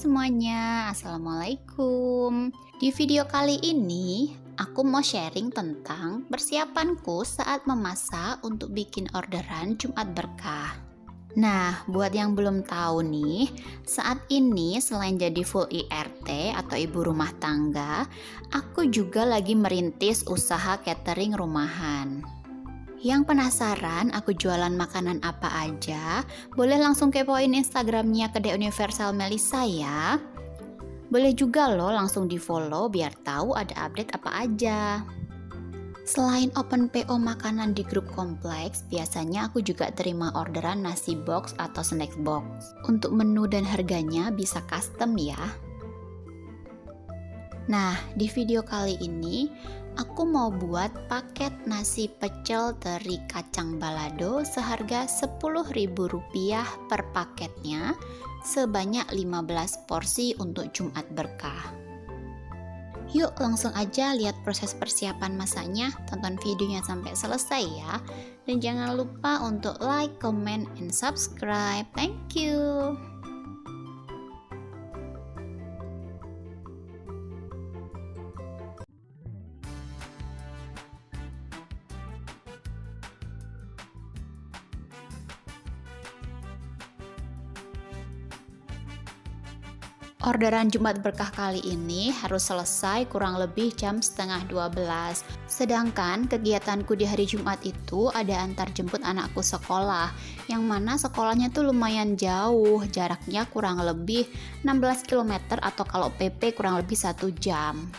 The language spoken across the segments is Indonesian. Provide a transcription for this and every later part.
semuanya, Assalamualaikum. Di video kali ini, aku mau sharing tentang persiapanku saat memasak untuk bikin orderan Jumat Berkah. Nah, buat yang belum tahu nih, saat ini selain jadi full IRT atau ibu rumah tangga, aku juga lagi merintis usaha catering rumahan. Yang penasaran aku jualan makanan apa aja? Boleh langsung kepoin Instagramnya Kedai Universal Melisa ya. Boleh juga loh langsung di follow biar tahu ada update apa aja. Selain open PO makanan di grup kompleks, biasanya aku juga terima orderan nasi box atau snack box. Untuk menu dan harganya bisa custom ya. Nah, di video kali ini aku mau buat paket nasi pecel teri kacang balado seharga Rp10.000 per paketnya, sebanyak 15 porsi untuk Jumat Berkah. Yuk langsung aja lihat proses persiapan masaknya, tonton videonya sampai selesai ya. Dan jangan lupa untuk like, comment, and subscribe. Thank you. Orderan Jumat Berkah kali ini harus selesai kurang lebih jam 11:30. Sedangkan kegiatanku di hari Jumat itu ada antar jemput anakku sekolah, yang mana sekolahnya tuh lumayan jauh, jaraknya kurang lebih 16 km atau kalau PP kurang lebih 1 jam.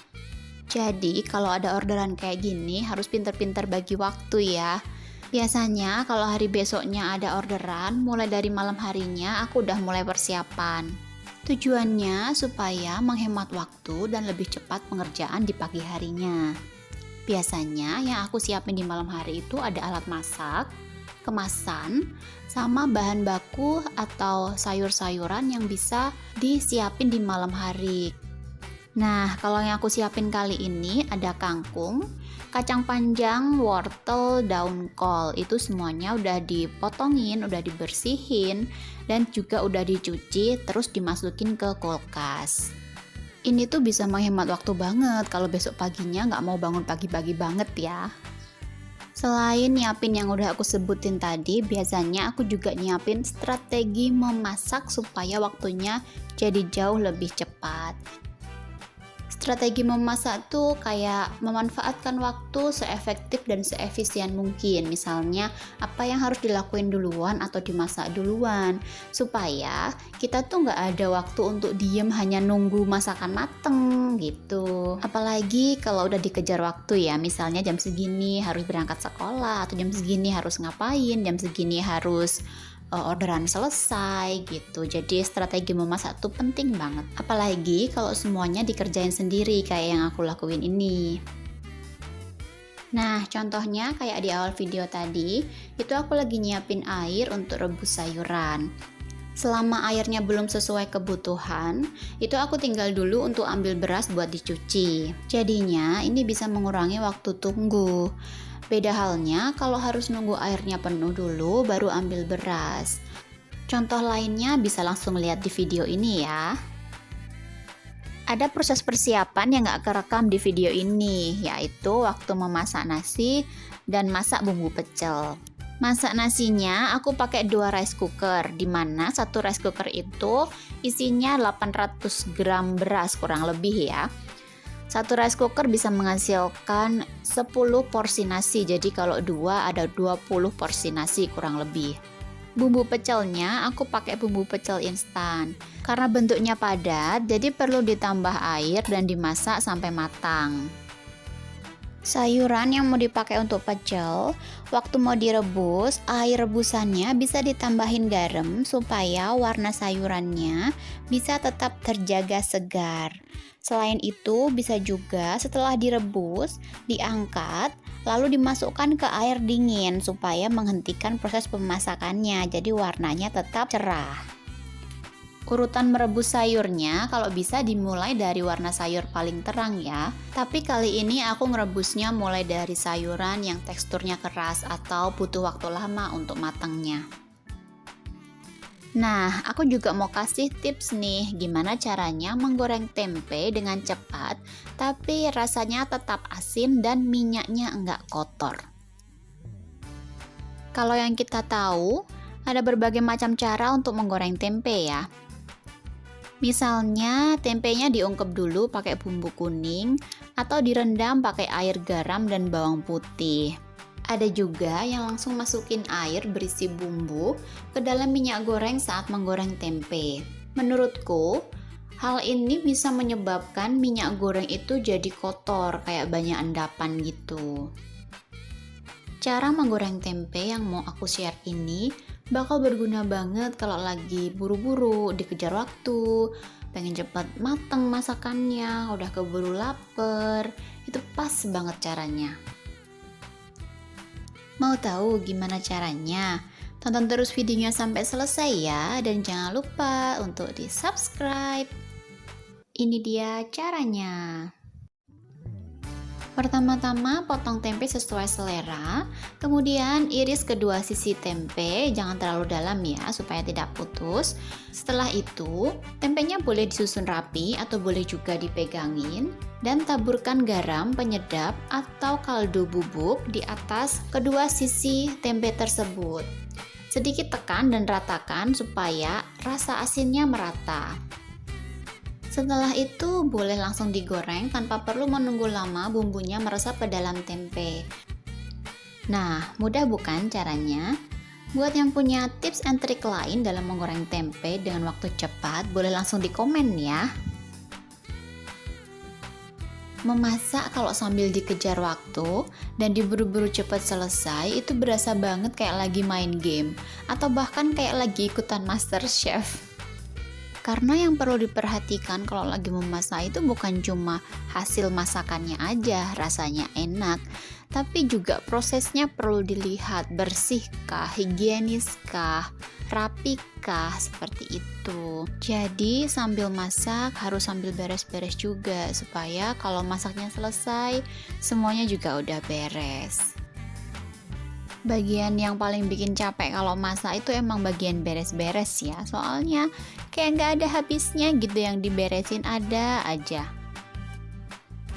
Jadi kalau ada orderan kayak gini harus pinter-pinter bagi waktu ya. Biasanya kalau hari besoknya ada orderan, mulai dari malam harinya aku udah mulai persiapan. Tujuannya supaya menghemat waktu dan lebih cepat pengerjaan di pagi harinya. Biasanya yang aku siapin di malam hari itu ada alat masak, kemasan, sama bahan baku atau sayur-sayuran yang bisa disiapin di malam hari. Nah, kalau yang aku siapin kali ini ada kangkung, kacang panjang, wortel, daun kol. Itu semuanya udah dipotongin, udah dibersihin, dan juga udah dicuci, terus dimasukin ke kulkas. Ini tuh bisa menghemat waktu banget kalau besok paginya nggak mau bangun pagi-pagi banget ya. Selain nyiapin yang udah aku sebutin tadi, biasanya aku juga nyiapin strategi memasak supaya waktunya jadi jauh lebih cepat. Strategi memasak tuh kayak memanfaatkan waktu seefektif dan seefisien mungkin. Misalnya, apa yang harus dilakuin duluan atau dimasak duluan, supaya kita tuh nggak ada waktu untuk diem hanya nunggu masakan mateng gitu. Apalagi kalau udah dikejar waktu ya, misalnya jam segini harus berangkat sekolah, atau jam segini harus ngapain, jam segini harus orderan selesai gitu. Jadi strategi memasak tuh penting banget. Apalagi kalau semuanya dikerjain sendiri kayak yang aku lakuin ini. Nah, contohnya kayak di awal video tadi, itu aku lagi nyiapin air untuk rebus sayuran. Selama airnya belum sesuai kebutuhan, itu aku tinggal dulu untuk ambil beras buat dicuci. Jadinya ini bisa mengurangi waktu tunggu. Beda halnya kalau harus nunggu airnya penuh dulu baru ambil beras. Contoh lainnya bisa langsung lihat di video ini ya. Ada proses persiapan yang gak kerekam di video ini, yaitu waktu memasak nasi dan masak bumbu pecel. Masak nasinya aku pakai 2 rice cooker, dimana satu rice cooker itu isinya 800 gram beras kurang lebih ya. Satu rice cooker bisa menghasilkan 10 porsi nasi, jadi kalau 2 ada 20 porsi nasi kurang lebih. Bumbu pecelnya aku pakai bumbu pecel instan. Karena bentuknya padat, jadi perlu ditambah air dan dimasak sampai matang. Sayuran yang mau dipakai untuk pecel, waktu mau direbus, air rebusannya bisa ditambahin garam supaya warna sayurannya bisa tetap terjaga segar. Selain itu, bisa juga setelah direbus, diangkat, lalu dimasukkan ke air dingin supaya menghentikan proses pemasakannya, jadi warnanya tetap cerah. Urutan merebus sayurnya kalau bisa dimulai dari warna sayur paling terang ya. Tapi kali ini aku merebusnya mulai dari sayuran yang teksturnya keras atau butuh waktu lama untuk matangnya. Nah, aku juga mau kasih tips nih gimana caranya menggoreng tempe dengan cepat tapi rasanya tetap asin dan minyaknya enggak kotor. Kalau yang kita tahu, ada berbagai macam cara untuk menggoreng tempe ya. Misalnya, tempenya diungkep dulu pakai bumbu kuning atau direndam pakai air garam dan bawang putih. Ada juga yang langsung masukin air berisi bumbu ke dalam minyak goreng saat menggoreng tempe. Menurutku, hal ini bisa menyebabkan minyak goreng itu jadi kotor, kayak banyak endapan gitu. Cara menggoreng tempe yang mau aku share ini bakal berguna banget kalau lagi buru-buru, dikejar waktu, pengen cepet mateng masakannya, udah keburu lapar. Itu pas banget caranya. Mau tahu gimana caranya? Tonton terus videonya sampai selesai ya, dan jangan lupa untuk di-subscribe. Ini dia caranya. Pertama-tama potong tempe sesuai selera, kemudian iris kedua sisi tempe, jangan terlalu dalam ya supaya tidak putus. Setelah itu, tempenya boleh disusun rapi atau boleh juga dipegangin, dan taburkan garam penyedap atau kaldu bubuk di atas kedua sisi tempe tersebut. Sedikit tekan dan ratakan supaya rasa asinnya merata. Setelah itu boleh langsung digoreng tanpa perlu menunggu lama bumbunya meresap ke dalam tempe. Nah, mudah bukan caranya? Buat yang punya tips and trik lain dalam menggoreng tempe dengan waktu cepat, boleh langsung di komen ya. Memasak kalau sambil dikejar waktu dan diburu-buru cepat selesai itu berasa banget kayak lagi main game atau bahkan kayak lagi ikutan MasterChef. Karena yang perlu diperhatikan kalau lagi memasak itu bukan cuma hasil masakannya aja rasanya enak, tapi juga prosesnya perlu dilihat, bersihkah, higieniskah, rapikah, seperti itu. Jadi sambil masak harus sambil beres-beres juga supaya kalau masaknya selesai semuanya juga udah beres. Bagian yang paling bikin capek kalau masak itu emang bagian beres-beres ya, soalnya kayak nggak ada habisnya gitu, yang diberesin ada aja.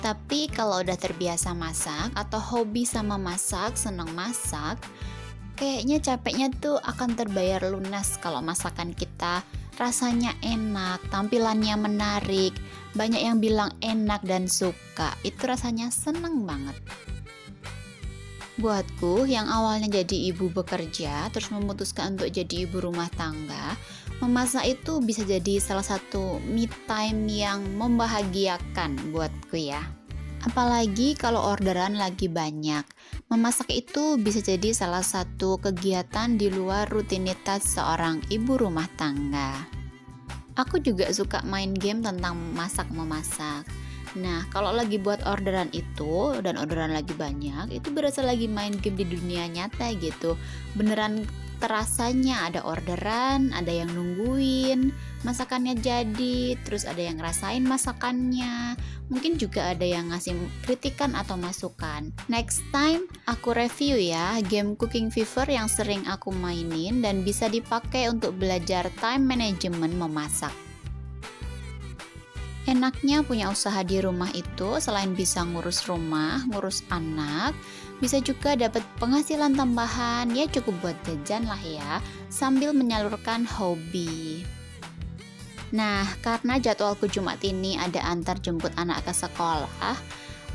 Tapi kalau udah terbiasa masak atau hobi sama masak, seneng masak, kayaknya capeknya tuh akan terbayar lunas kalau masakan kita rasanya enak, tampilannya menarik, banyak yang bilang enak dan suka, itu rasanya seneng banget. Buatku yang awalnya jadi ibu bekerja terus memutuskan untuk jadi ibu rumah tangga, memasak itu bisa jadi salah satu me time yang membahagiakan buatku ya. Apalagi kalau orderan lagi banyak, memasak itu bisa jadi salah satu kegiatan di luar rutinitas seorang ibu rumah tangga. Aku juga suka main game tentang masak-memasak. Nah, kalau lagi buat orderan itu dan orderan lagi banyak, itu berasa lagi main game di dunia nyata gitu. Beneran terasanya ada orderan, ada yang nungguin, masakannya jadi, terus ada yang ngerasain masakannya. Mungkin juga ada yang ngasih kritikan atau masukan. Next time aku review ya game Cooking Fever yang sering aku mainin dan bisa dipakai untuk belajar time management memasak. Enaknya punya usaha di rumah itu selain bisa ngurus rumah, ngurus anak, bisa juga dapat penghasilan tambahan, ya cukup buat jajan lah ya, sambil menyalurkan hobi. Nah, karena jadwalku Jumat ini ada antar jemput anak ke sekolah,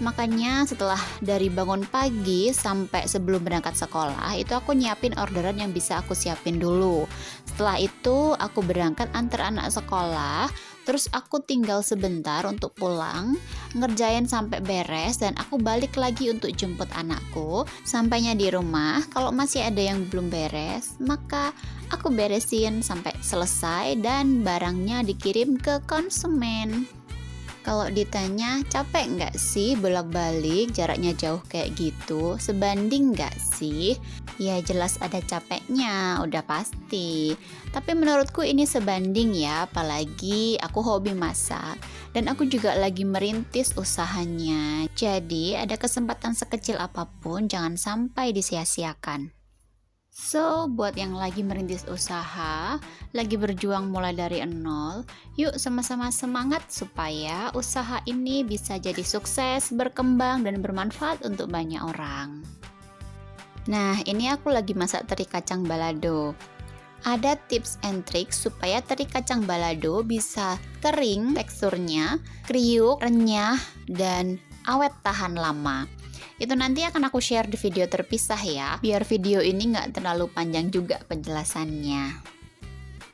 makanya setelah dari bangun pagi sampai sebelum berangkat sekolah, itu aku nyiapin orderan yang bisa aku siapin dulu. Setelah itu aku berangkat antar anak sekolah, terus aku tinggal sebentar untuk pulang, ngerjain sampai beres, dan aku balik lagi untuk jemput anakku. Sampainya di rumah, kalau masih ada yang belum beres, maka aku beresin sampai selesai dan barangnya dikirim ke konsumen. Kalau ditanya capek nggak sih bolak-balik jaraknya jauh kayak gitu, sebanding nggak sih? Ya jelas ada capeknya, udah pasti. Tapi menurutku ini sebanding ya, apalagi aku hobi masak dan aku juga lagi merintis usahanya. Jadi ada kesempatan sekecil apapun jangan sampai disia-siakan. So, buat yang lagi merintis usaha, lagi berjuang mulai dari nol, yuk sama-sama semangat supaya usaha ini bisa jadi sukses, berkembang, dan bermanfaat untuk banyak orang. Nah, ini aku lagi masak teri kacang balado. Ada tips and tricks supaya teri kacang balado bisa kering teksturnya, kriuk, renyah, dan awet tahan lama. Itu nanti akan aku share di video terpisah ya, biar video ini nggak terlalu panjang juga penjelasannya.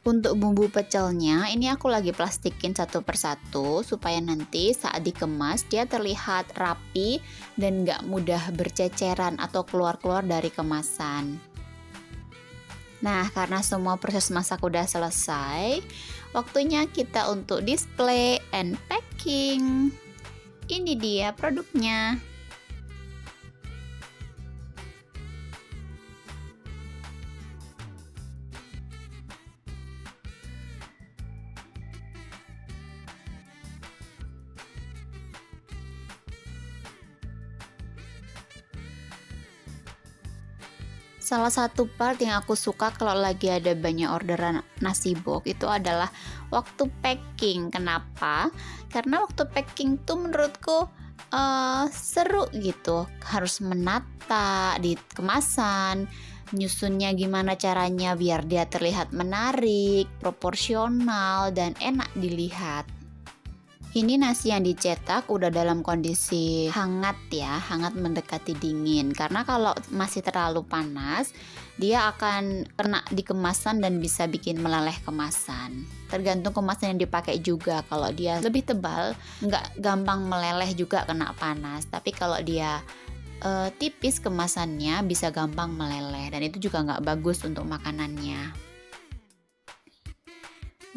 Untuk bumbu pecelnya, ini aku lagi plastikin satu persatu supaya nanti saat dikemas dia terlihat rapi dan nggak mudah berceceran atau keluar-keluar dari kemasan. Nah, karena semua proses masak udah selesai, waktunya kita untuk display and packing. Ini dia produknya. Salah satu part yang aku suka kalau lagi ada banyak orderan nasi box itu adalah waktu packing. Kenapa? Karena waktu packing tuh menurutku seru gitu. Harus menata di kemasan, nyusunnya gimana caranya biar dia terlihat menarik, proporsional, dan enak dilihat. Ini nasi yang dicetak udah dalam kondisi hangat ya, hangat mendekati dingin. Karena kalau masih terlalu panas, dia akan kena di kemasan dan bisa bikin meleleh kemasan. Tergantung kemasan yang dipakai juga. Kalau dia lebih tebal, nggak gampang meleleh juga kena panas. Tapi kalau dia tipis kemasannya, bisa gampang meleleh. Dan itu juga nggak bagus untuk makanannya.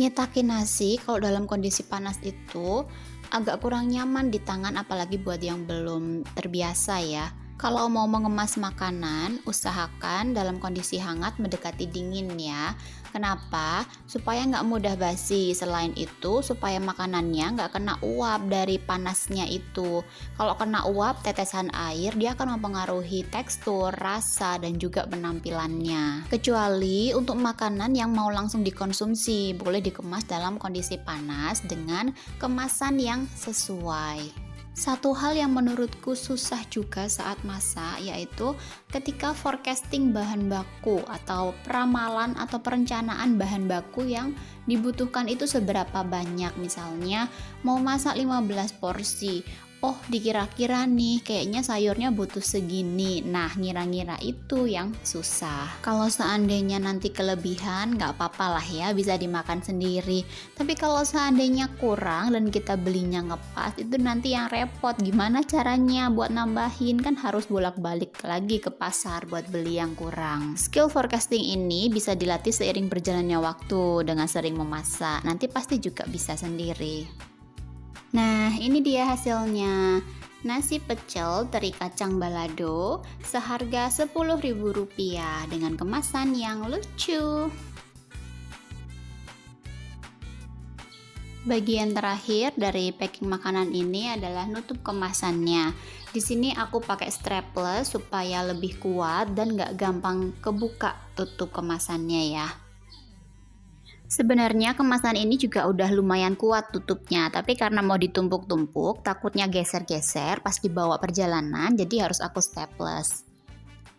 Nyetakin nasi kalau dalam kondisi panas itu agak kurang nyaman di tangan, apalagi buat yang belum terbiasa ya. Kalau mau mengemas makanan, usahakan dalam kondisi hangat mendekati dingin ya. Kenapa? Supaya nggak mudah basi. Selain itu, supaya makanannya nggak kena uap dari panasnya itu. Kalau kena uap, tetesan air, dia akan mempengaruhi tekstur, rasa, dan juga penampilannya. Kecuali untuk makanan yang mau langsung dikonsumsi, boleh dikemas dalam kondisi panas dengan kemasan yang sesuai. Satu hal yang menurutku susah juga saat masak yaitu ketika forecasting bahan baku atau peramalan atau perencanaan bahan baku yang dibutuhkan itu seberapa banyak. Misalnya mau masak 15 porsi, oh dikira-kira nih kayaknya sayurnya butuh segini. Nah, ngira-ngira itu yang susah. Kalau seandainya nanti kelebihan nggak apa-apa lah ya, bisa dimakan sendiri. Tapi kalau seandainya kurang dan kita belinya ngepas, itu nanti yang repot. Gimana caranya buat nambahin? Kan harus bolak-balik lagi ke pasar buat beli yang kurang. Skill forecasting ini bisa dilatih seiring berjalannya waktu dengan sering memasak. Nanti pasti juga bisa sendiri. Nah, ini dia hasilnya. Nasi pecel teri kacang balado seharga Rp10.000 dengan kemasan yang lucu. Bagian terakhir dari packing makanan ini adalah nutup kemasannya. Di sini aku pakai strapless supaya lebih kuat dan gak gampang kebuka tutup kemasannya ya. Sebenarnya kemasan ini juga udah lumayan kuat tutupnya, tapi karena mau ditumpuk-tumpuk, takutnya geser-geser pas dibawa perjalanan, jadi harus aku staples.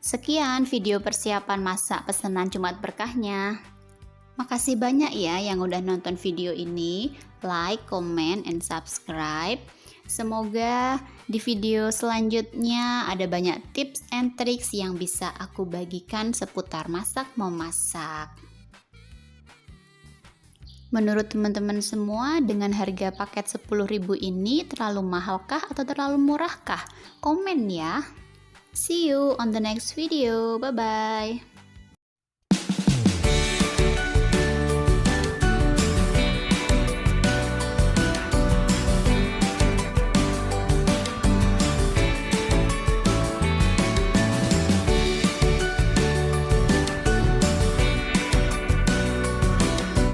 Sekian video persiapan masak pesanan Jumat Berkahnya. Makasih banyak ya yang udah nonton video ini, like, comment, and subscribe. Semoga di video selanjutnya ada banyak tips and tricks yang bisa aku bagikan seputar masak memasak. Menurut teman-teman semua, dengan harga paket 10.000 ini terlalu mahalkah atau terlalu murahkah? Komen ya. See you on the next video. Bye-bye.